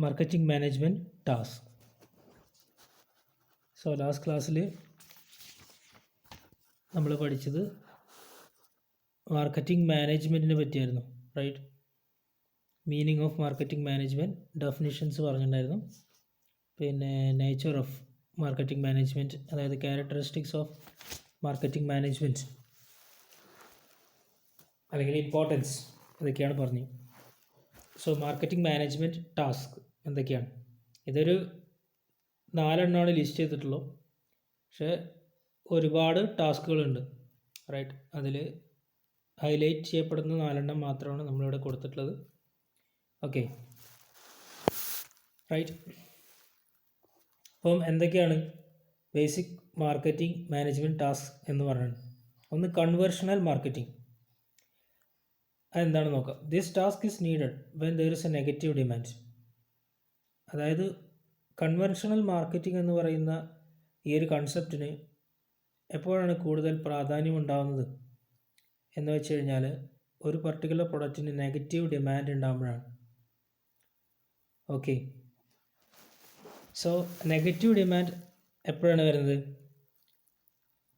Marketing management task. So last ക്ലാസ്സിൽ നമ്മൾ പഠിച്ചത് മാർക്കറ്റിംഗ് മാനേജ്മെൻറ്റിനെ പറ്റിയായിരുന്നു, right? Meaning of marketing management, definitions പറഞ്ഞിട്ടുണ്ടായിരുന്നു. പിന്നെ നേച്ചർ ഓഫ് മാർക്കറ്റിംഗ് മാനേജ്മെൻറ്റ്, അതായത് ക്യാരക്ടറിസ്റ്റിക്സ് ഓഫ് മാർക്കറ്റിംഗ് മാനേജ്മെൻറ്റ് അല്ലെങ്കിൽ ഇമ്പോർട്ടൻസ്, അതൊക്കെയാണ് പറഞ്ഞു. സോ മാർക്കറ്റിംഗ് മാനേജ്മെൻറ്റ് ടാസ്ക് എന്തൊക്കെയാണ്? ഇതൊരു 4 എണ്ണമാണ് ലിസ്റ്റ് ചെയ്തിട്ടുള്ളൂ, പക്ഷേ ഒരുപാട് ടാസ്കുകളുണ്ട്, റൈറ്റ്? അതിൽ ഹൈലൈറ്റ് ചെയ്യപ്പെടുന്ന 4 എണ്ണം മാത്രമാണ് നമ്മളിവിടെ കൊടുത്തിട്ടുള്ളത്. Okay, right? അപ്പം എന്തൊക്കെയാണ് ബേസിക് മാർക്കറ്റിംഗ് മാനേജ്മെൻറ്റ് ടാസ്ക് എന്ന് പറയുന്നത്? ഒന്ന്, കൺവേർഷണൽ മാർക്കറ്റിംഗ്. അതെന്താണ് നോക്കാം. This task is needed when there is A negative demand. അതായത് കൺവെൻഷണൽ മാർക്കറ്റിംഗ് എന്ന് പറയുന്ന ഈ ഒരു കൺസെപ്റ്റിന് എപ്പോഴാണ് കൂടുതൽ പ്രാധാന്യം ഉണ്ടാകുന്നത് എന്ന് വെച്ച് കഴിഞ്ഞാൽ, ഒരു പർട്ടിക്കുലർ പ്രൊഡക്റ്റിന് നെഗറ്റീവ് ഡിമാൻഡ് ഉണ്ടാകുമ്പോഴാണ്. ഓക്കെ, സോ നെഗറ്റീവ് ഡിമാൻഡ് എപ്പോഴാണ് വരുന്നത്?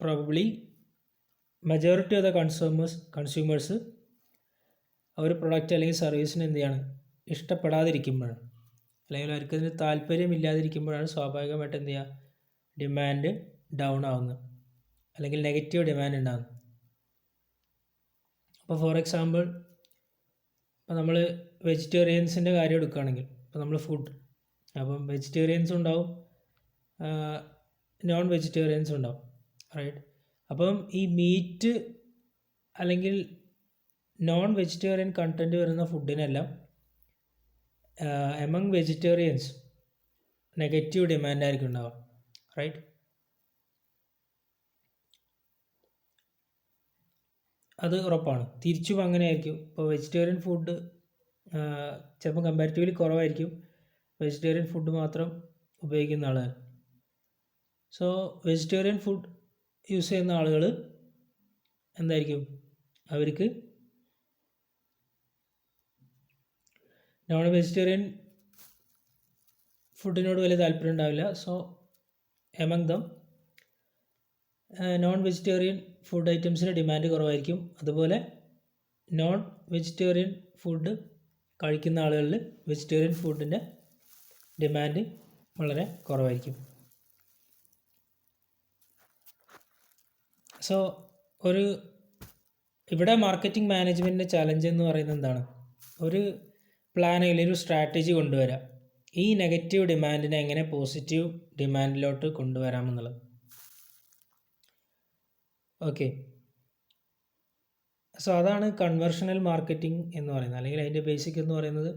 Probably majority of the consumers ഒരു പ്രൊഡക്റ്റ് അല്ലെങ്കിൽ സർവീസിന് എന്ത് ചെയ്യാണ്, ഇഷ്ടപ്പെടാതിരിക്കുമ്പോഴാണ്, അല്ലെങ്കിൽ അവർക്ക് അതിന് താല്പര്യമില്ലാതിരിക്കുമ്പോഴാണ് സ്വാഭാവികമായിട്ട് എന്ത് ചെയ്യുക, ഡിമാൻഡ് ഡൗൺ ആവുന്നത്, അല്ലെങ്കിൽ നെഗറ്റീവ് ഡിമാൻഡ് ഉണ്ടാകുന്നത്. അപ്പോൾ ഫോർ എക്സാമ്പിൾ, ഇപ്പോൾ നമ്മൾ വെജിറ്റേറിയൻസിൻ്റെ കാര്യം എടുക്കുകയാണെങ്കിൽ, ഇപ്പോൾ നമ്മൾ ഫുഡ്, അപ്പം വെജിറ്റേറിയൻസും ഉണ്ടാവും, നോൺ വെജിറ്റേറിയൻസും ഉണ്ടാവും, റൈറ്റ്? അപ്പം ഈ മീറ്റ് അല്ലെങ്കിൽ നോൺ വെജിറ്റേറിയൻ കണ്ടൻറ്റ് വരുന്ന ഫുഡിനെല്ലാം എമംഗ് വെജിറ്റേറിയൻസ് നെഗറ്റീവ് ഡിമാൻഡ് ആയിരിക്കും ഉണ്ടാവുക, റൈറ്റ്? അത് ഉറപ്പാണ്. തിരിച്ചും അങ്ങനെ ആയിരിക്കും. ഇപ്പോൾ വെജിറ്റേറിയൻ ഫുഡ് ചിലപ്പോൾ കമ്പാരിറ്റീവ്ലി കുറവായിരിക്കും വെജിറ്റേറിയൻ ഫുഡ് മാത്രം ഉപയോഗിക്കുന്ന ആളുകൾ. സോ വെജിറ്റേറിയൻ ഫുഡ് യൂസ് ചെയ്യുന്ന ആളുകൾ എന്തായിരിക്കും, അവർക്ക് നോൺ വെജിറ്റേറിയൻ ഫുഡിനോട് വലിയ താല്പര്യം ഉണ്ടാവില്ല. So among them non vegetarian food ഐറ്റംസിന് ഡിമാൻഡ് കുറവായിരിക്കും. അതുപോലെ നോൺ വെജിറ്റേറിയൻ ഫുഡ് കഴിക്കുന്ന ആളുകളിൽ വെജിറ്റേറിയൻ ഫുഡിൻ്റെ ഡിമാൻഡ് വളരെ കുറവായിരിക്കും. സോ ഇവിടെ മാർക്കറ്റിംഗ് മാനേജ്മെൻറ്റിൻ്റെ ചലഞ്ച് എന്ന് പറയുന്നത് എന്താണ്? ഒരു പ്ലാൻ അല്ലെങ്കിൽ ഒരു സ്ട്രാറ്റജി കൊണ്ടുവരാം, ഈ നെഗറ്റീവ് ഡിമാൻഡിനെ എങ്ങനെ പോസിറ്റീവ് ഡിമാൻഡിലോട്ട് കൊണ്ടുവരാമെന്നുള്ളത്. ഓക്കെ, സോ അതാണ് കൺവെർഷണൽ മാർക്കറ്റിംഗ് എന്ന് പറയുന്നത്, അല്ലെങ്കിൽ അതിൻ്റെ ബേസിക് എന്ന് പറയുന്നത്.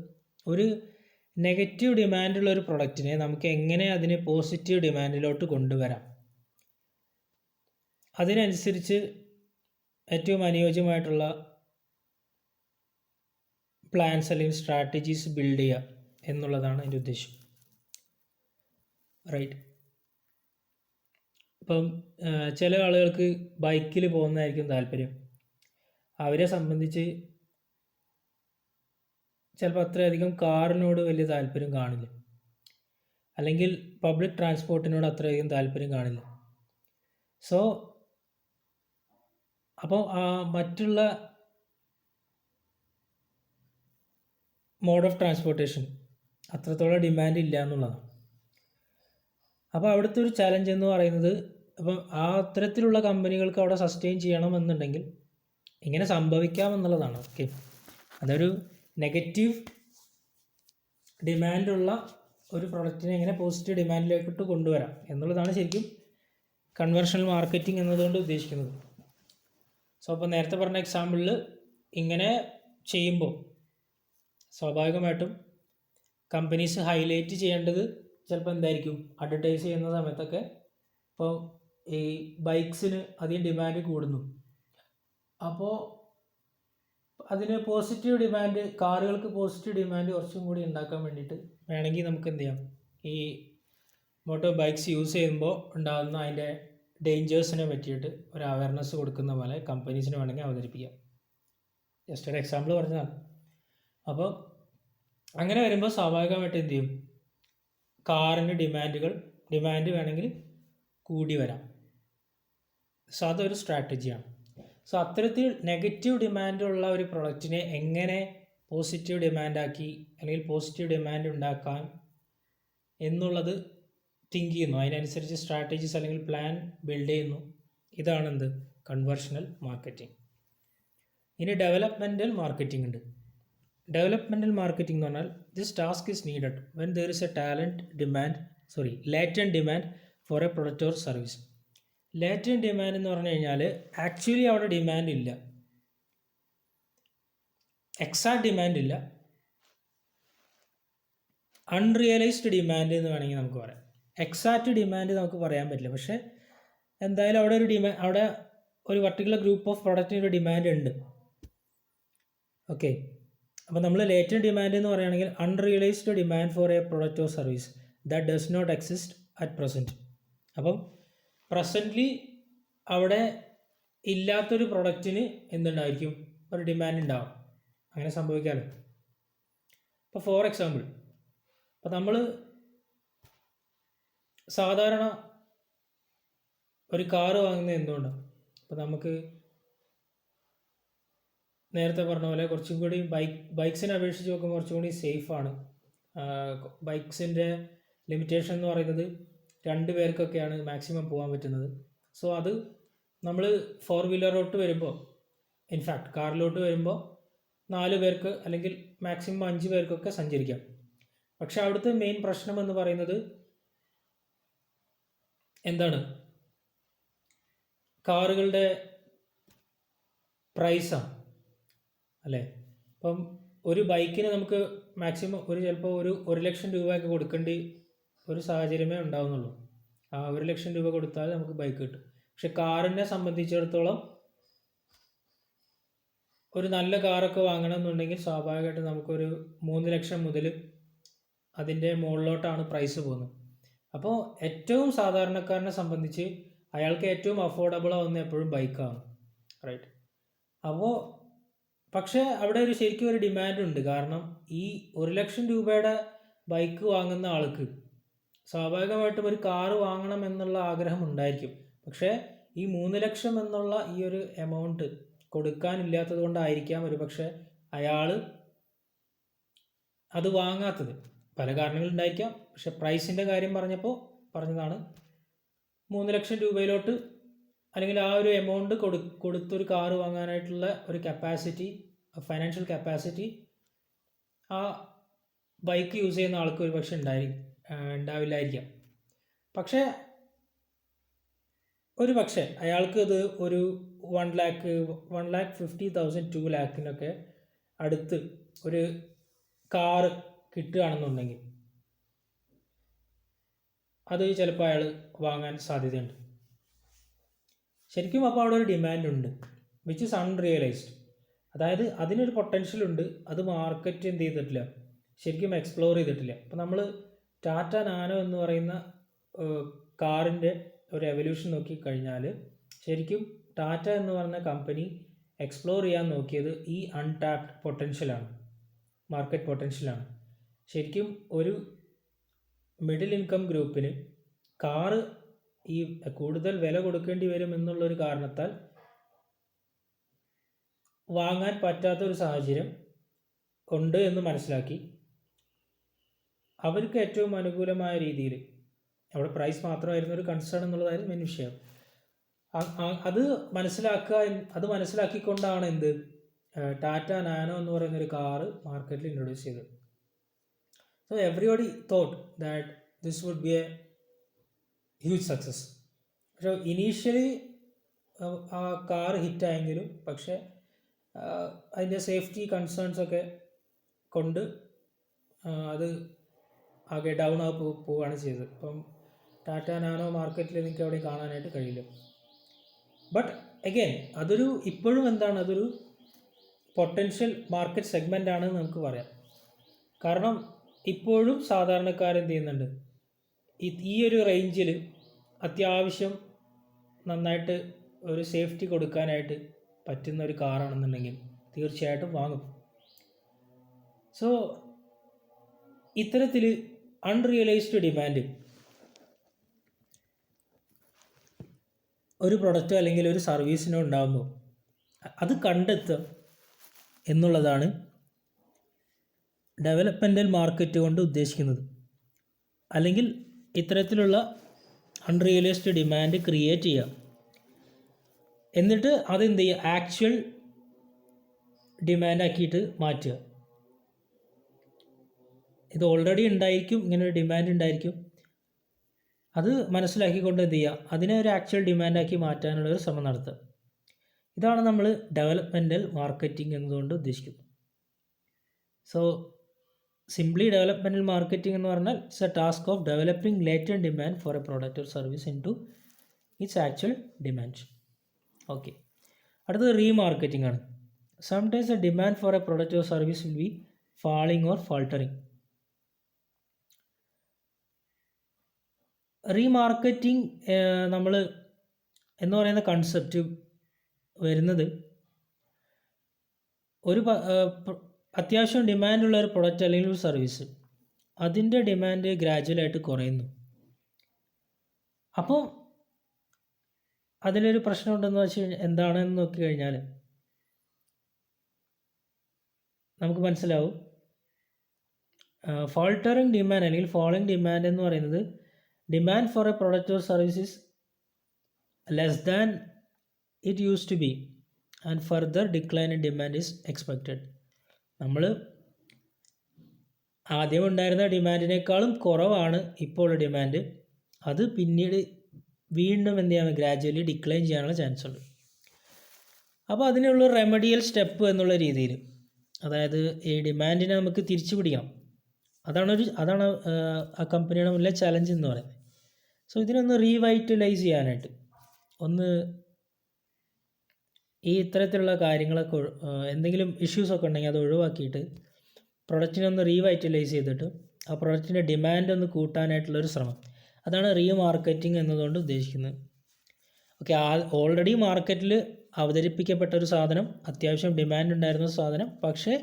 ഒരു നെഗറ്റീവ് ഡിമാൻഡുള്ള ഒരു പ്രൊഡക്റ്റിനെ നമുക്ക് എങ്ങനെ അതിനെ പോസിറ്റീവ് ഡിമാൻഡിലോട്ട് കൊണ്ടുവരാം, അതിനനുസരിച്ച് ഏറ്റവും അനുയോജ്യമായിട്ടുള്ള പ്ലാൻസ് അല്ലെങ്കിൽ സ്ട്രാറ്റജീസ് ബിൽഡ് ചെയ്യുക എന്നുള്ളതാണ് എൻ്റെ ഉദ്ദേശം, റൈറ്റ്? ഇപ്പം ചില ആളുകൾക്ക് ബൈക്കിൽ പോകുന്നതായിരിക്കും താല്പര്യം. അവരെ സംബന്ധിച്ച് ചിലപ്പോൾ അത്രയധികം കാറിനോട് വലിയ താല്പര്യം കാണില്ല, അല്ലെങ്കിൽ പബ്ലിക് ട്രാൻസ്പോർട്ടിനോട് അത്രയധികം താല്പര്യം കാണില്ല. സോ അപ്പോൾ മറ്റുള്ള മോഡ് ഓഫ് ട്രാൻസ്പോർട്ടേഷൻ അത്രത്തോളം ഡിമാൻഡ് ഇല്ല എന്നുള്ളതാണ്. അപ്പോൾ അവിടുത്തെ ഒരു ചലഞ്ച് എന്ന് പറയുന്നത്, അപ്പം അത്തരത്തിലുള്ള കമ്പനികൾക്ക് അവിടെ സസ്റ്റെയിൻ ചെയ്യണമെന്നുണ്ടെങ്കിൽ ഇങ്ങനെ സംഭവിക്കാമെന്നുള്ളതാണ്. ഓക്കെ, അതൊരു നെഗറ്റീവ് ഡിമാൻഡുള്ള ഒരു പ്രൊഡക്റ്റിനെ എങ്ങനെ പോസിറ്റീവ് ഡിമാൻഡിലേക്കിട്ട് കൊണ്ടുവരാം എന്നുള്ളതാണ് ശരിക്കും കൺവെർഷണൽ മാർക്കറ്റിംഗ് എന്നതുകൊണ്ട് ഉദ്ദേശിക്കുന്നത്. സോ അപ്പോൾ നേരത്തെ പറഞ്ഞ എക്സാമ്പിളിൽ ഇങ്ങനെ ചെയ്യുമ്പോൾ സ്വാഭാവികമായിട്ടും കമ്പനീസ് ഹൈലൈറ്റ് ചെയ്യേണ്ടത് ചിലപ്പോൾ എന്തായിരിക്കും, അഡ്വർടൈസ് ചെയ്യുന്ന സമയത്തൊക്കെ ഇപ്പോൾ ഈ ബൈക്സിന് അധികം ഡിമാൻഡ് കൂടുന്നു, അപ്പോൾ അതിന് പോസിറ്റീവ് ഡിമാൻഡ്, കാറുകൾക്ക് പോസിറ്റീവ് ഡിമാൻഡ് കുറച്ചും കൂടി ഉണ്ടാക്കാൻ വേണ്ടിയിട്ട് വേണമെങ്കിൽ നമുക്ക് എന്ത് ചെയ്യാം, ഈ മോട്ടോർ ബൈക്സ് യൂസ് ചെയ്യുമ്പോൾ ഉണ്ടാകുന്ന അതിൻ്റെ ഡേഞ്ചേഴ്സിനെ പറ്റിയിട്ട് ഒരു അവയർനെസ് കൊടുക്കുന്ന പോലെ കമ്പനീസിന് വേണമെങ്കിൽ അവതരിപ്പിക്കാം. ജസ്റ്റ് ഒരു എക്സാമ്പിൾ പറഞ്ഞതാണ്. അപ്പോൾ അങ്ങനെ വരുമ്പോൾ സ്വാഭാവികമായിട്ട് എന്ത് ചെയ്യും, കാറിന് ഡിമാൻഡ് വേണമെങ്കിൽ കൂടി വരാം. സോ അതൊരു സ്ട്രാറ്റജിയാണ്. സോ അത്തരത്തിൽ നെഗറ്റീവ് ഡിമാൻഡുള്ള ഒരു പ്രൊഡക്റ്റിനെ എങ്ങനെ പോസിറ്റീവ് ഡിമാൻഡാക്കി അല്ലെങ്കിൽ പോസിറ്റീവ് ഡിമാൻഡ് ഉണ്ടാക്കാം എന്നുള്ളത് തിങ്ക് ചെയ്യുന്നു. അതിനനുസരിച്ച് സ്ട്രാറ്റജീസ് അല്ലെങ്കിൽ പ്ലാൻ ബിൽഡ് ചെയ്യുന്നു. ഇതാണെന്ത് കൺവേർഷണൽ മാർക്കറ്റിംഗ്. ഇനി ഡെവലപ്മെൻറ്റൽ മാർക്കറ്റിംഗ് ഉണ്ട്. ഡെവലപ്മെൻറ്റൽ മാർക്കറ്റിംഗ് എന്ന് പറഞ്ഞാൽ this task is needed when there is A latent demand for a product or service. Latent demand എന്ന് പറഞ്ഞു കഴിഞ്ഞാൽ ആക്ച്വലി അവിടെ ഡിമാൻഡ് ഇല്ല, എക്സാക്ട് ഡിമാൻഡ് ഇല്ല, അൺറിയലൈസ്ഡ് ഡിമാൻഡ് എന്ന് വേണമെങ്കിൽ നമുക്ക് പറയാം. എക്സാക്റ്റ് ഡിമാൻഡ് നമുക്ക് പറയാൻ പറ്റില്ല, പക്ഷേ എന്തായാലും അവിടെ ഒരു പർട്ടിക്കുലർ ഗ്രൂപ്പ് ഓഫ് പ്രൊഡക്റ്റിന് ഒരു ഡിമാൻഡ് ഉണ്ട്. ഓക്കെ, അപ്പോൾ നമ്മൾ ലേറ്റന്റ് ഡിമാൻഡ് എന്ന് പറയുകയാണെങ്കിൽ unrealised demand for a product or service that does not exist at present. അപ്പം പ്രസൻ്റ്ലി അവിടെ ഇല്ലാത്തൊരു പ്രൊഡക്റ്റിന് എന്തുണ്ടായിരിക്കും, ഒരു ഡിമാൻഡ് ഉണ്ടാവും. അങ്ങനെ സംഭവിക്കാമല്ലോ. ഇപ്പോൾ ഫോർ എക്സാമ്പിൾ, അപ്പോൾ നമ്മൾ സാധാരണ ഒരു കാറ് വാങ്ങുന്നത് എന്തുകൊണ്ടാണ്? അപ്പോൾ നമുക്ക് നേരത്തെ പറഞ്ഞ പോലെ കുറച്ചും കൂടി ബൈക്സിനെ അപേക്ഷിച്ച് നോക്കുമ്പോൾ കുറച്ചും കൂടി സേഫാണ്. ബൈക്സിൻ്റെ ലിമിറ്റേഷൻ എന്ന് പറയുന്നത് 2 പേർക്കൊക്കെയാണ് മാക്സിമം പോകാൻ പറ്റുന്നത്. സോ അത് നമ്മൾ 4 വീലറിലോട്ട് വരുമ്പോൾ, ഇൻഫാക്ട് കാറിലോട്ട് വരുമ്പോൾ 4 പേർക്ക് അല്ലെങ്കിൽ മാക്സിമം 5 പേർക്കൊക്കെ സഞ്ചരിക്കാം. പക്ഷെ അവിടുത്തെ മെയിൻ പ്രശ്നം എന്ന് പറയുന്നത് എന്താണ്, കാറുകളുടെ പ്രൈസാണ് അല്ലേ. ഇപ്പം ഒരു ബൈക്കിന് നമുക്ക് മാക്സിമം ചിലപ്പോൾ ഒരു 1 ലക്ഷം രൂപയൊക്കെ കൊടുക്കേണ്ടി ഒരു സാഹചര്യമേ ഉണ്ടാവുന്നുള്ളൂ. ആ 1 ലക്ഷം രൂപ കൊടുത്താൽ നമുക്ക് ബൈക്ക് കിട്ടും. പക്ഷെ കാറിനെ സംബന്ധിച്ചിടത്തോളം ഒരു നല്ല കാറൊക്കെ വാങ്ങണമെന്നുണ്ടെങ്കിൽ സ്വാഭാവികമായിട്ടും നമുക്കൊരു 3 ലക്ഷം മുതൽ അതിൻ്റെ മുകളിലോട്ടാണ് പ്രൈസ് പോകുന്നത്. അപ്പോൾ ഏറ്റവും സാധാരണക്കാരനെ സംബന്ധിച്ച് അയാൾക്ക് ഏറ്റവും അഫോർഡബിൾ ആവുന്ന എപ്പോഴും ബൈക്കാണ്, റൈറ്റ്. അപ്പോൾ പക്ഷേ അവിടെ ശരിക്കും ഒരു ഡിമാൻഡ് ഉണ്ട്. കാരണം ഈ 1 ലക്ഷം രൂപയുടെ ബൈക്ക് വാങ്ങുന്ന ആൾക്ക് സ്വാഭാവികമായിട്ടും ഒരു കാറ് വാങ്ങണം എന്നുള്ള ആഗ്രഹം ഉണ്ടായിരിക്കും. പക്ഷേ ഈ 3 ലക്ഷം എന്നുള്ള ഈ ഒരു എമൗണ്ട് കൊടുക്കാനില്ലാത്തത് കൊണ്ടായിരിക്കാം ഒരു പക്ഷേ അയാൾ അത് വാങ്ങാത്തത്. പല കാരണങ്ങളുണ്ടായിരിക്കാം. പക്ഷെ പ്രൈസിൻ്റെ കാര്യം പറഞ്ഞതാണ് 3 ലക്ഷം രൂപയിലോട്ട് അല്ലെങ്കിൽ ആ ഒരു എമൗണ്ട് കൊടുത്തൊരു കാറ് വാങ്ങാനായിട്ടുള്ള ഒരു കപ്പാസിറ്റി, ഫൈനാൻഷ്യൽ കപ്പാസിറ്റി ആ ബൈക്ക് യൂസ് ചെയ്യുന്ന ആൾക്ക് ഒരു പക്ഷേ ഉണ്ടാവില്ലായിരിക്കാം. പക്ഷേ ഒരു പക്ഷേ അയാൾക്ക് ഇത് ഒരു 1,50,000 2 ലാഖിനൊക്കെ അടുത്ത് ഒരു കാറ് കിട്ടുകയാണെന്നുണ്ടെങ്കിൽ അത് ചിലപ്പോൾ അയാൾ വാങ്ങാൻ സാധ്യതയുണ്ട് ശരിക്കും. അപ്പോൾ അവിടെ ഒരു ഡിമാൻഡ് ഉണ്ട് വിച്ച് ഇസ് അൺറിയലൈസ്ഡ്. അതായത് അതിനൊരു പൊട്ടൻഷ്യൽ ഉണ്ട്, അത് മാർക്കറ്റ് എന്ത് ചെയ്തിട്ടില്ല, ശരിക്കും എക്സ്പ്ലോർ ചെയ്തിട്ടില്ല. അപ്പോൾ നമ്മൾ ടാറ്റ നാനോ എന്ന് പറയുന്ന കാറിൻ്റെ ഒരു എവല്യൂഷൻ നോക്കിക്കഴിഞ്ഞാൽ ശരിക്കും ടാറ്റ എന്ന് പറഞ്ഞ കമ്പനി എക്സ്പ്ലോർ ചെയ്യാൻ നോക്കിയത് ഈ അൺടാപ്ഡ് പൊട്ടൻഷ്യലാണ്, മാർക്കറ്റ് പൊട്ടൻഷ്യലാണ്. ശരിക്കും ഒരു മിഡിൽ ഇൻകം ഗ്രൂപ്പിന് കാറ് ഈ കൂടുതൽ വില കൊടുക്കേണ്ടി വരും എന്നുള്ളൊരു കാരണത്താൽ വാങ്ങാൻ പറ്റാത്തൊരു സാഹചര്യം ഉണ്ട് എന്ന് മനസ്സിലാക്കി അവർക്ക് ഏറ്റവും അനുകൂലമായ രീതിയിൽ, അവിടെ പ്രൈസ് മാത്രമായിരുന്നു ഒരു കൺസേൺ എന്നുള്ളതായിരുന്നു മെയിൻ വിഷയം. അത് മനസ്സിലാക്കിക്കൊണ്ടാണ് ടാറ്റ നാനോ എന്ന് പറയുന്നൊരു കാറ് മാർക്കറ്റിൽ ഇൻട്രൊഡ്യൂസ് ചെയ്തത്. So everybody thought that this would be a huge success. പക്ഷേ ഇനീഷ്യലി ആ കാർ ഹിറ്റായെങ്കിലും പക്ഷേ അതിൻ്റെ സേഫ്റ്റി കൺസേൺസൊക്കെ കൊണ്ട് അത് ആകെ ഡൗൺ പോവുകയാണ് ചെയ്തത്. ഇപ്പം ടാറ്റ നാനോ മാർക്കറ്റിൽ എനിക്ക് അവിടെ കാണാനായിട്ട് കഴിയില്ല. ബട്ട് അഗെയിൻ ഇപ്പോഴും അതൊരു പൊട്ടൻഷ്യൽ മാർക്കറ്റ് സെഗ്മെൻ്റ് ആണെന്ന് നമുക്ക് പറയാം. കാരണം ഇപ്പോഴും സാധാരണക്കാരെന്ത് ചെയ്യുന്നുണ്ട്, ഈ ഒരു റേഞ്ചിൽ അത്യാവശ്യം നന്നായിട്ട് ഒരു സേഫ്റ്റി കൊടുക്കാനായിട്ട് പറ്റുന്ന ഒരു കാറാണെന്നുണ്ടെങ്കിൽ തീർച്ചയായിട്ടും വാങ്ങും. സോ ഇത്തരത്തിൽ അൺറിയലൈസ്ഡ് ഡിമാൻഡ് ഒരു പ്രൊഡക്റ്റോ അല്ലെങ്കിൽ ഒരു സർവീസിനോ ഉണ്ടാകുമ്പോൾ അത് കണ്ടെത്തുക എന്നുള്ളതാണ് ഡെവലപ്മെൻ്റൽ മാർക്കറ്റ് കൊണ്ട് ഉദ്ദേശിക്കുന്നത്. അല്ലെങ്കിൽ ഇത്തരത്തിലുള്ള അൺറിയലൈസ്ഡ് ഡിമാൻഡ് ക്രിയേറ്റ് ചെയ്യുക, എന്നിട്ട് അതെന്ത് ചെയ്യുക, ആക്ച്വൽ ഡിമാൻഡാക്കിയിട്ട് മാറ്റുക. ഇത് ഓൾറെഡി ഉണ്ടായിരിക്കും, ഇങ്ങനെ ഒരു ഡിമാൻഡ് ഉണ്ടായിരിക്കും, അത് മനസ്സിലാക്കിക്കൊണ്ട് എന്ത് ചെയ്യുക, അതിനെ ഒരു ആക്ച്വൽ ഡിമാൻഡാക്കി മാറ്റാനുള്ള ഒരു ശ്രമം നടത്തുക. ഇതാണ് നമ്മൾ ഡെവലപ്മെൻ്റൽ മാർക്കറ്റിംഗ് എന്നതുകൊണ്ട് ഉദ്ദേശിക്കുന്നത്. സോ സിംപ്ലി ഡെവലപ്മെൻ്റൽ മാർക്കറ്റിംഗ് എന്ന് പറഞ്ഞാൽ it's a task of developing latent demand for a product or service in to its actual demand. Okay, അടുത്തത് റീമാർക്കറ്റിംഗ് ആണ്. Sometimes a demand for a product or service will be falling or faltering. Remarketing നമ്മൾ എന്ന് പറയുന്ന concept വരുന്നത് ഒരു അത്യാവശ്യം ഡിമാൻഡുള്ള ഒരു product അല്ലെങ്കിൽ ഒരു സർവീസ്, അതിൻ്റെ ഡിമാൻഡ് ഗ്രാജുവലായിട്ട് കുറയുന്നു. അപ്പോൾ അതിലൊരു പ്രശ്നമുണ്ടെന്ന് വെച്ച് കഴിഞ്ഞാൽ എന്താണെന്ന് നോക്കിക്കഴിഞ്ഞാൽ നമുക്ക് മനസ്സിലാവും. ഫാൾട്ടറിങ് ഡിമാൻഡ് അല്ലെങ്കിൽ ഫാളിങ് ഡിമാൻഡ് എന്ന് പറയുന്നത് demand for a product or service is less than it use to be and further decline in demand is expected. നമ്മൾ ആദ്യം ഉണ്ടായിരുന്ന ഡിമാൻഡിനേക്കാളും കുറവാണ് ഇപ്പോൾ ഉള്ള ഡിമാൻഡ്, അത് പിന്നീട് വീണ്ടും എന്ത് ചെയ്യാൻ ഗ്രാജുവലി ഡിക്ലൈൻ ചെയ്യാനുള്ള ചാൻസ് ഉണ്ട്. അപ്പോൾ അതിനുള്ള റെമഡിയൽ സ്റ്റെപ്പ് എന്നുള്ള രീതിയിൽ, അതായത് ഈ ഡിമാൻഡിനെ നമുക്ക് തിരിച്ചു പിടിക്കണം, അതാണ് ആ കമ്പനിയുടെ മുന്നിലെ ചലഞ്ച് എന്ന് പറയുന്നത്. സോ ഇതിനൊന്ന് റീവൈറ്റലൈസ് ചെയ്യാനായിട്ട് ഈ ഇത്തരത്തിലുള്ള കാര്യങ്ങളൊക്കെ എന്തെങ്കിലും ഇഷ്യൂസൊക്കെ ഉണ്ടെങ്കിൽ അത് ഒഴിവാക്കിയിട്ട് പ്രൊഡക്റ്റിനെ ഒന്ന് റീവൈറ്റലൈസ് ചെയ്തിട്ട് ആ പ്രൊഡക്റ്റിൻ്റെ ഡിമാൻഡ് ഒന്ന് കൂട്ടാനായിട്ടുള്ളൊരു ശ്രമം, അതാണ് റീമാർക്കറ്റിംഗ് എന്നതുകൊണ്ട് ഉദ്ദേശിക്കുന്നത്. ഓക്കെ, ഓൾറെഡി മാർക്കറ്റിൽ അവതരിപ്പിക്കപ്പെട്ട ഒരു സാധനം, അത്യാവശ്യം ഡിമാൻഡ് ഉണ്ടായിരുന്ന സാധനം, പക്ഷേ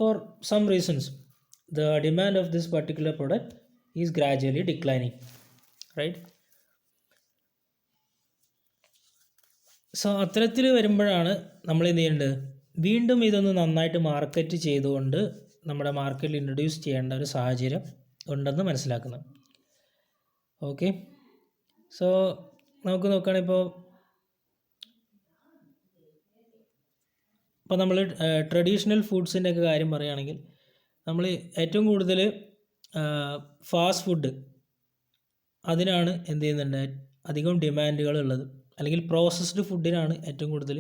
for some reasons the demand of this particular product is gradually declining, right? So അത്തരത്തിൽ വരുമ്പോഴാണ് നമ്മൾ എന്ത് ചെയ്യേണ്ടത്, വീണ്ടും ഇതൊന്ന് നന്നായിട്ട് മാർക്കറ്റ് ചെയ്തുകൊണ്ട് നമ്മുടെ മാർക്കറ്റിൽ ഇൻട്രൊഡ്യൂസ് ചെയ്യേണ്ട ഒരു സാഹചര്യം ഉണ്ടെന്ന് മനസ്സിലാക്കുന്നത്. ഓക്കെ, സോ നമുക്ക് നോക്കുകയാണെങ്കിൽ ഇപ്പോൾ നമ്മൾ ട്രഡീഷണൽ ഫുഡ്സിൻ്റെ ഒക്കെ കാര്യം പറയുകയാണെങ്കിൽ നമ്മൾ ഏറ്റവും കൂടുതൽ ഫാസ്റ്റ് ഫുഡ് അതിനാണ് എന്ത് ചെയ്യുന്നുണ്ട് അധികം ഡിമാൻഡുകൾ ഉള്ളത്, അല്ലെങ്കിൽ പ്രോസസ്ഡ് ഫുഡിനാണ് ഏറ്റവും കൂടുതൽ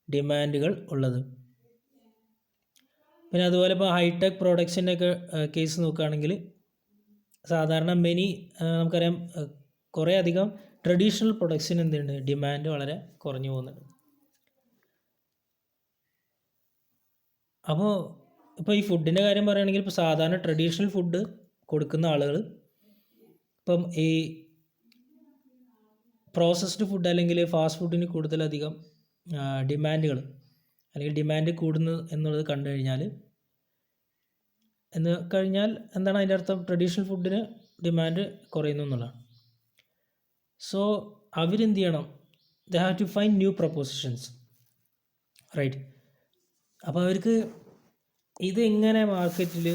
ഡിമാൻഡുകൾ ഉള്ളത്. പിന്നെ അതുപോലെ ഇപ്പോൾ ഹൈടെക് പ്രോഡക്ട്സിൻ്റെ ഒക്കെ കേസ് നോക്കുകയാണെങ്കിൽ സാധാരണ നമുക്കറിയാം കുറേ അധികം ട്രഡീഷണൽ പ്രൊഡക്ട്സിന് എന്തുണ്ട് ഡിമാൻഡ് വളരെ കുറഞ്ഞു പോകുന്നുണ്ട്. ഇപ്പോൾ ഈ ഫുഡിൻ്റെ കാര്യം പറയുകയാണെങ്കിൽ ഇപ്പോൾ സാധാരണ ട്രഡീഷണൽ ഫുഡ് കൊടുക്കുന്ന ആളുകൾ ഇപ്പം ഈ പ്രോസസ്ഡ് ഫുഡ് അല്ലെങ്കിൽ ഫാസ്റ്റ് ഫുഡിന് കൂടുതലധികം ഡിമാൻഡുകൾ അല്ലെങ്കിൽ ഡിമാൻഡ് കൂടുന്നു എന്നുള്ളത് കണ്ടു കഴിഞ്ഞാൽ എന്താണ് അതിൻ്റെ അർത്ഥം, ട്രഡീഷണൽ ഫുഡിന് ഡിമാൻഡ് കുറയുന്നു എന്നുള്ളതാണ്. സോ അവരെന്ത് ചെയ്യണം, they have to find new propositions, right. അപ്പോൾ അവർക്ക് ഇത് എങ്ങനെ മാർക്കറ്റിൽ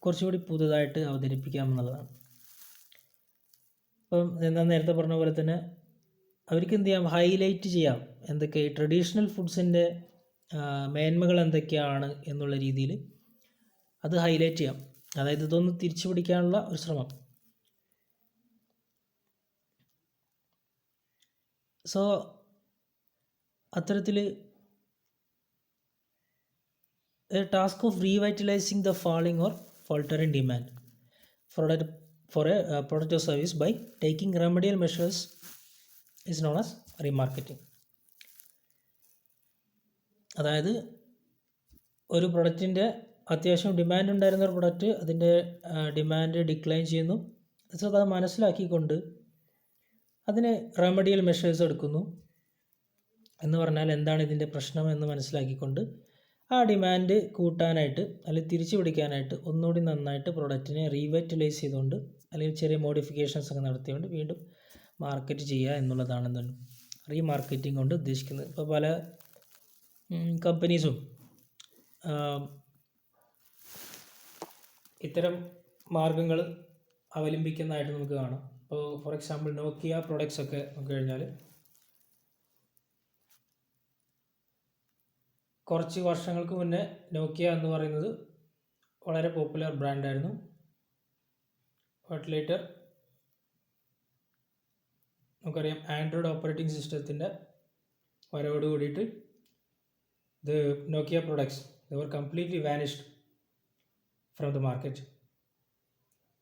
കുറച്ചുകൂടി പുതുതായിട്ട് അവതരിപ്പിക്കാം എന്നുള്ളതാണ്. ഇപ്പം നേരത്തെ പറഞ്ഞ പോലെ തന്നെ അവർക്ക് എന്ത് ചെയ്യാം, ഹൈലൈറ്റ് ചെയ്യാം എന്തൊക്കെ ട്രഡീഷണൽ ഫുഡ്സിൻ്റെ മേന്മകൾ എന്തൊക്കെയാണ് എന്നുള്ള രീതിയിൽ അത് ഹൈലൈറ്റ് ചെയ്യാം. അതായത് ഇതൊന്ന് തിരിച്ചു പിടിക്കാനുള്ള ഒരു ശ്രമം. സോ അത്തരത്തിൽ a task of revitalizing the falling or faltering demand for a product or service by taking remedial measures is known as remarketing. അതായത് ഒരു പ്രൊഡക്റ്റിൻ്റെ അത്യാവശ്യം ഡിമാൻഡ് ഉണ്ടായിരുന്ന ഒരു പ്രൊഡക്റ്റ് അതിൻ്റെ ഡിമാൻഡ് ഡിക്ലൈൻ ചെയ്യുന്നു. സോ അത് മനസ്സിലാക്കിക്കൊണ്ട് അതിന് റെമഡിയൽ മെഷേഴ്സ് എടുക്കുന്നു. എന്ന് പറഞ്ഞാൽ എന്താണ് ഇതിൻ്റെ പ്രശ്നം എന്ന് മനസ്സിലാക്കിക്കൊണ്ട് ആ ഡിമാൻഡ് കൂട്ടാനായിട്ട് അല്ലെങ്കിൽ തിരിച്ചു പിടിക്കാനായിട്ട് ഒന്നുകൂടി നന്നായിട്ട് പ്രൊഡക്റ്റിനെ റീവൈറ്റലൈസ് ചെയ്തുകൊണ്ട് അല്ലെങ്കിൽ ചെറിയ മോഡിഫിക്കേഷൻസ് ഒക്കെ നടത്തിക്കൊണ്ട് വീണ്ടും മാർക്കറ്റ് ചെയ്യുക എന്നുള്ളതാണ് എന്താണ് റീമാർക്കറ്റിംഗ് കൊണ്ട് ഉദ്ദേശിക്കുന്നത്. ഇപ്പോൾ പല കമ്പനീസും ഇത്തരം മാർഗങ്ങൾ അവലംബിക്കുന്നതായിട്ട് നമുക്ക് കാണാം. ഇപ്പോൾ ഫോർ എക്സാമ്പിൾ നോക്കിയ പ്രൊഡക്ട്സ് ഒക്കെ നോക്കി കഴിഞ്ഞാൽ കുറച്ച് വർഷങ്ങൾക്ക് മുന്നേ നോക്കിയ എന്ന് പറയുന്നത് വളരെ പോപ്പുലർ ബ്രാൻഡായിരുന്നു. ബട്ട് ലേറ്റർ നമുക്കറിയാം ആൻഡ്രോയിഡ് ഓപ്പറേറ്റിംഗ് സിസ്റ്റത്തിൻ്റെ വരവോട് കൂടിയിട്ട് the Nokia products they were completely vanished from the market.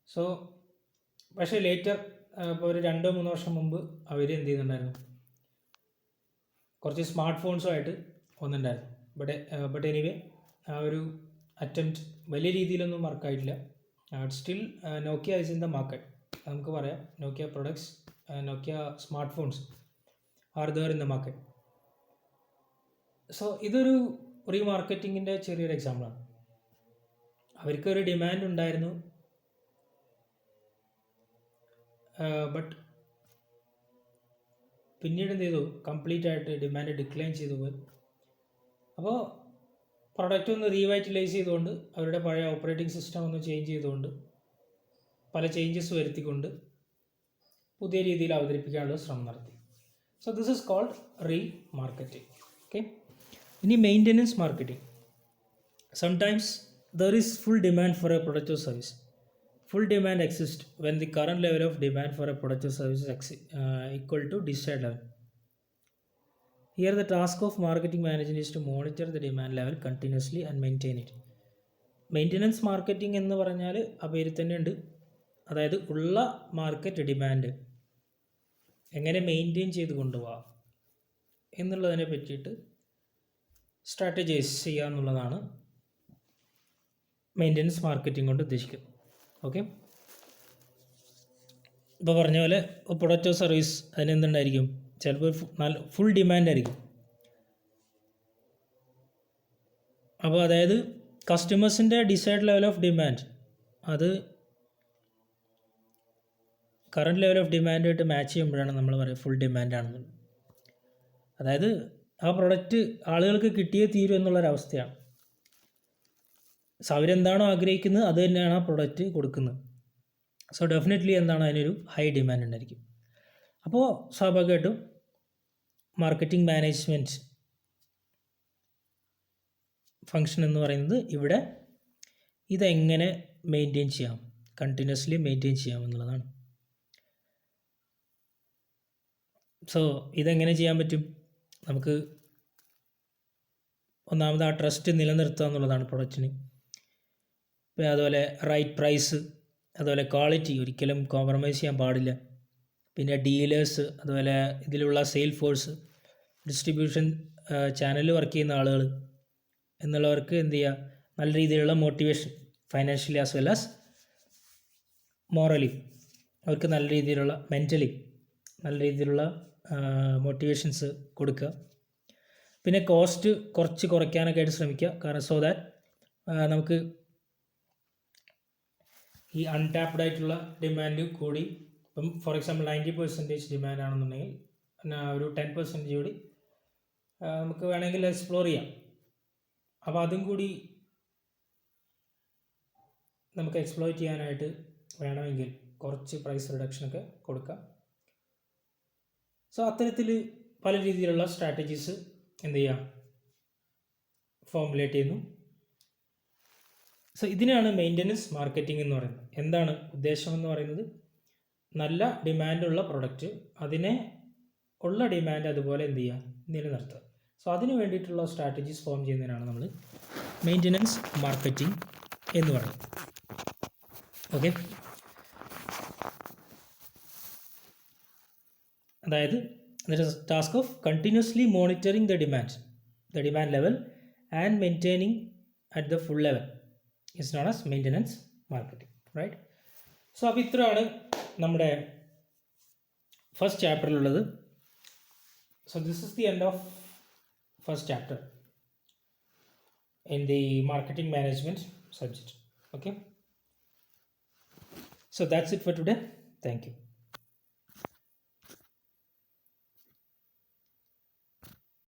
So പക്ഷേ ലേറ്റർ ഇപ്പോൾ ഒരു 2-3 വർഷം മുമ്പ് അവർ എന്ത് ചെയ്യുന്നുണ്ടായിരുന്നു, കുറച്ച് സ്മാർട്ട് ഫോൺസുമായിട്ട് വന്നിട്ടുണ്ടായിരുന്നു. ബട്ട് എനിവേ ആ ഒരു അറ്റംപ്റ്റ് വലിയ രീതിയിലൊന്നും വർക്കായിട്ടില്ല. Still Nokia is in the market. നമുക്ക് പറയാം Nokia products, Nokia smart phones are there in the market. So ഇതൊരു റീമാർക്കറ്റിങ്ങിൻ്റെ ചെറിയൊരു എക്സാമ്പിളാണ്. അവർക്കൊരു ഡിമാൻഡ് ഉണ്ടായിരുന്നു, ബട്ട് പിന്നീട് എന്ത് ചെയ്തു, കംപ്ലീറ്റ് ആയിട്ട് ഡിമാൻഡ് ഡിക്ലൈൻ ചെയ്തു പോയി. അപ്പോൾ പ്രൊഡക്റ്റ് ഒന്ന് റീവൈറ്റലൈസ് ചെയ്തുകൊണ്ട് അവരുടെ പഴയ ഓപ്പറേറ്റിംഗ് സിസ്റ്റം ഒന്ന് ചേഞ്ച് ചെയ്തുകൊണ്ട് പല ചേഞ്ചസ് വരുത്തിക്കൊണ്ട് പുതിയ രീതിയിൽ അവതരിപ്പിക്കാനുള്ള ശ്രമം നടത്തി. So this is called remarketing. Okay, ഇനി maintenance marketing. Sometimes there is full demand for a product or service. Full demand exists when the current level of demand for a product or service is equal to desired level. Here the task of marketing management is to monitor the demand level continuously and maintain it. Maintenance marketing എന്ന് പറഞ്ഞാൽ ആ പേരിൽ തന്നെ ഉണ്ട്. അതായത് ഉള്ള market demand എങ്ങനെ maintain ചെയ്ത് കൊണ്ടുപോകാം എന്നുള്ളതിനെ പറ്റിയിട്ട് സ്ട്രാറ്റജൈസ് ചെയ്യുക എന്നുള്ളതാണ് മെയിൻ്റെനൻസ് മാർക്കറ്റിംഗ് കൊണ്ട് ഉദ്ദേശിക്കുന്നത്. ഓക്കെ, ഇപ്പോൾ പറഞ്ഞ പോലെ പ്രൊഡക്റ്റ് ഓർ സർവീസ് അതിനെന്തുണ്ടായിരിക്കും, ചിലപ്പോൾ നല്ല ഫുൾ ഡിമാൻഡ് ആയിരിക്കും. അപ്പോൾ അതായത് കസ്റ്റമേഴ്സിൻ്റെ ഡിസൈഡ് ലെവൽ ഓഫ് ഡിമാൻഡ് അത് കറണ്ട് ലെവൽ ഓഫ് ഡിമാൻഡായിട്ട് മാച്ച് ചെയ്യുമ്പോഴാണ് നമ്മൾ പറയുക ഫുൾ ഡിമാൻഡാണെന്നുള്ളത്. അതായത് ആ പ്രൊഡക്റ്റ് ആളുകൾക്ക് കിട്ടിയേ തീരും എന്നുള്ളൊരവസ്ഥയാണ്. സോ അവരെന്താണോ ആഗ്രഹിക്കുന്നത് അത് തന്നെയാണ് ആ പ്രൊഡക്റ്റ് കൊടുക്കുന്നത്. സോ ഡെഫിനറ്റ്ലി എന്താണ്, അതിനൊരു ഹൈ ഡിമാൻഡ് ഉണ്ടായിരിക്കും. അപ്പോൾ സ്വാഭാവികമായിട്ടും മാർക്കറ്റിംഗ് മാനേജ്മെൻറ്റ് ഫങ്ഷൻ എന്ന് പറയുന്നത് ഇവിടെ ഇതെങ്ങനെ മെയിൻറ്റെയിൻ ചെയ്യാം, കണ്ടിന്യൂസ്ലി മെയിൻറ്റെയിൻ ചെയ്യാം എന്നുള്ളതാണ്. സോ ഇതെങ്ങനെ ചെയ്യാൻ പറ്റും, നമുക്ക് ഒന്നാമത് ആ ട്രസ്റ്റ് നിലനിർത്തുക എന്നുള്ളതാണ് പ്രൊഡക്റ്റിന്. അതുപോലെ റൈറ്റ് പ്രൈസ്, അതുപോലെ ക്വാളിറ്റി ഒരിക്കലും കോംപ്രമൈസ് ചെയ്യാൻ പാടില്ല. പിന്നെ ഡീലേഴ്സ്, അതുപോലെ ഇതിലുള്ള സെയിൽ ഫോഴ്സ്, ഡിസ്ട്രിബ്യൂഷൻ ചാനലിൽ വർക്ക് ചെയ്യുന്ന ആളുകൾ എന്നുള്ളവർക്ക് എന്ത് ചെയ്യുക, നല്ല രീതിയിലുള്ള motivation financially as well as morally അവർക്ക് നല്ല രീതിയിലുള്ള മെൻ്റലി നല്ല രീതിയിലുള്ള മോട്ടിവേഷൻസ് കൊടുക്കുക. പിന്നെ കോസ്റ്റ് കുറച്ച് കുറയ്ക്കാനൊക്കെ ആയിട്ട് ശ്രമിക്കുക. കാരണം സോ ദാറ്റ് നമുക്ക് ഈ അൺടാപ്ഡ് ആയിട്ടുള്ള ഡിമാൻഡ് കൂടി, ഇപ്പം ഫോർ എക്സാമ്പിൾ 90% ഡിമാൻഡ് ആണെന്നുണ്ടെങ്കിൽ ഒരു 10% കൂടി നമുക്ക് വേണമെങ്കിൽ എക്സ്പ്ലോർ ചെയ്യാം. അപ്പോൾ അതും കൂടി നമുക്ക് എക്സ്പ്ലോയിറ്റ് ചെയ്യാനായിട്ട് വേണമെങ്കിൽ കുറച്ച് പ്രൈസ് റിഡക്ഷനൊക്കെ കൊടുക്കാം. സോ അത്തരത്തിൽ പല രീതിയിലുള്ള സ്ട്രാറ്റജീസ് എന്ത് ചെയ്യാം, ഫോർമുലേറ്റ് ചെയ്യുന്നു. സോ ഇതിനാണ് മെയിൻ്റെനൻസ് മാർക്കറ്റിംഗ് എന്ന് പറയുന്നത്. എന്താണ് ഉദ്ദേശം എന്ന് പറയുന്നത്, നല്ല ഡിമാൻഡുള്ള പ്രൊഡക്റ്റ് അതിനെ ഉള്ള ഡിമാൻഡ് അതുപോലെ എന്ത് ചെയ്യുക, നിലനിർത്തുക. സോ അതിന് വേണ്ടിയിട്ടുള്ള സ്ട്രാറ്റജീസ് ഫോം ചെയ്യുന്നതിനാണ് നമ്മൾ മെയിൻ്റെനൻസ് മാർക്കറ്റിംഗ് എന്ന് പറയുന്നത്. ഓക്കെ, അതായത് task of continuously monitoring the demand level and maintaining at the full level is known as maintenance marketing, right? So അപ്പോൾ ഇത്രയാണ് നമ്മുടെ ഫസ്റ്റ് ചാപ്റ്ററിലുള്ളത്. So this is the end of first chapter. in the marketing management subject. Okay, so that's it for today. Thank you.